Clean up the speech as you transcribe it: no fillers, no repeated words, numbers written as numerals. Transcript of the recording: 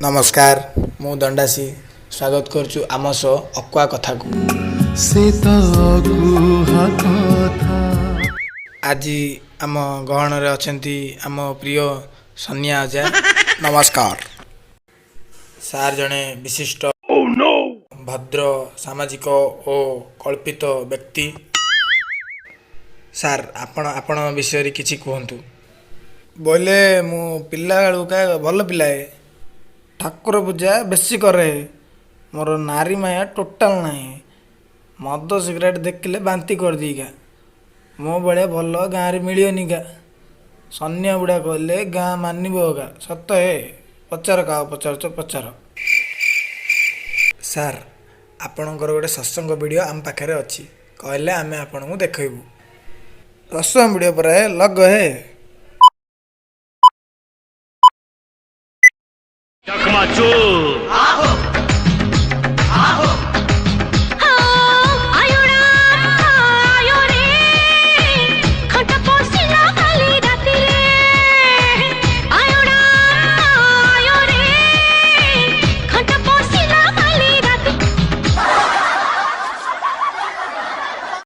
नमस्कार मु दंडासी स्वागत करुछु आम सो अक्वा कथा को आज आम गहन रे अछंती आम प्रिय सनिया अजा नमस्कार सार जने विशिष्ट भद्र सामाजिक और कल्पित व्यक्ति सार आपण विषय रे किछि कहंतु बोले मु पिला बेलू का भल पिलाए ठाकुर पूजा बेसी करे मोर नारी माया टोटाल नहीं मद सिगरेट देखले बांती कर दीगा मो बड़े भल गाँव में मिलनी का सन्या बुढ़ा कहले गाँ मानवगा सत है पचार का पचार पचार सार आपणकर गोटे सत्संग वीडियो आम पाखे अच्छी कहले आम आपण को देखबू सत्संग वीडियो पर लग है चकमाचूर